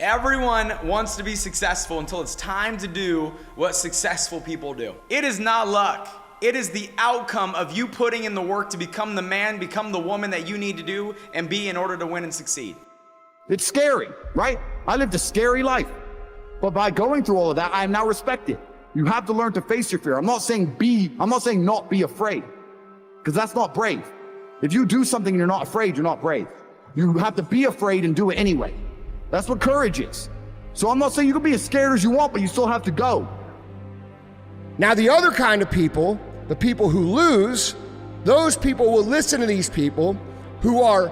Everyone wants to be successful until it's time to do what successful people do. It is not luck. It is the outcome of you putting in the work to become the man, become the woman that you need to do and be in order to win and succeed. It's scary, right? I lived a scary life. But by going through all of that, I am now respected. You have to learn to face your fear. I'm not saying not be afraid, because that's not brave. If you do something and you're not afraid, you're not brave. You have to be afraid and do it anyway. That's what courage is. So I'm not saying you can be as scared as you want, but you still have to go. Now, the other kind of people, the people who lose, those people will listen to these people who are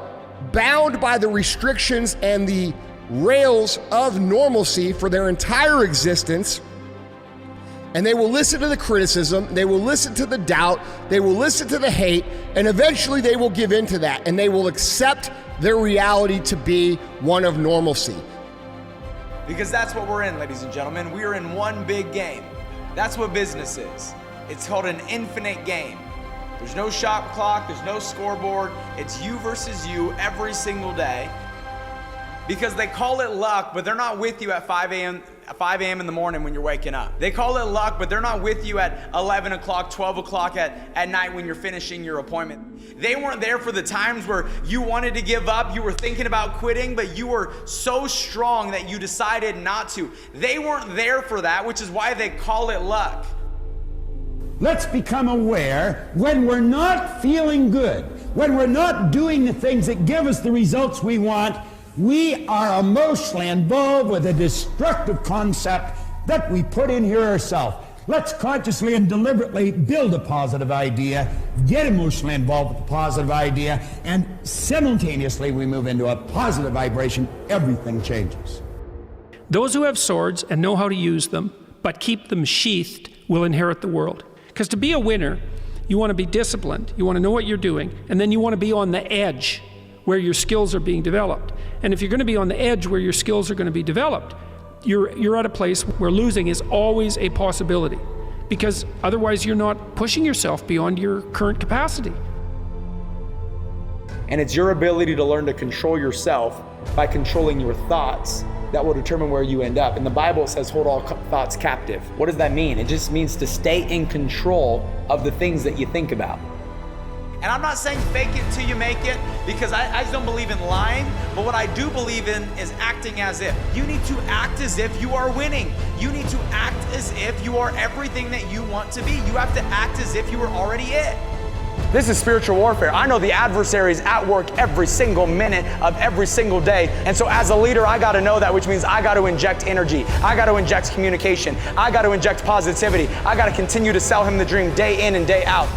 bound by the restrictions and the rails of normalcy for their entire existence, and they will listen to the criticism, they will listen to the doubt, they will listen to the hate, and eventually they will give in to that, and they will accept their reality to be one of normalcy. Because that's what we're in, ladies and gentlemen. We are in one big game. That's what business is. It's called an infinite game. There's no shot clock, there's no scoreboard. It's you versus you every single day. Because they call it luck, but they're not with you at 5 a.m. in the morning when you're waking up. They call it luck, but they're not with you at 11 o'clock, 12 o'clock at night when you're finishing your appointment. They weren't there for the times where you wanted to give up, you were thinking about quitting, but you were so strong that you decided not to. They weren't there for that, which is why they call it luck. Let's become aware when we're not feeling good, when we're not doing the things that give us the results we want, we are emotionally involved with a destructive concept that we put in here ourselves. Let's consciously and deliberately build a positive idea, get emotionally involved with the positive idea, and simultaneously we move into a positive vibration. Everything changes. Those who have swords and know how to use them, but keep them sheathed, will inherit the world. Because to be a winner, you want to be disciplined, you want to know what you're doing, and then you want to be on the edge where your skills are being developed. And if you're going to be on the edge where your skills are going to be developed, you're at a place where losing is always a possibility, because otherwise you're not pushing yourself beyond your current capacity. And it's your ability to learn to control yourself by controlling your thoughts that will determine where you end up. And the Bible says, hold all thoughts captive. What does that mean? It just means to stay in control of the things that you think about. And I'm not saying fake it till you make it, because I just don't believe in lying, but what I do believe in is acting as if. You need to act as if you are winning. You need to act as if you are everything that you want to be. You have to act as if you were already it. This is spiritual warfare. I know the adversary is at work every single minute of every single day. And so as a leader, I got to know that, which means I got to inject energy. I got to inject communication. I got to inject positivity. I got to continue to sell him the dream day in and day out.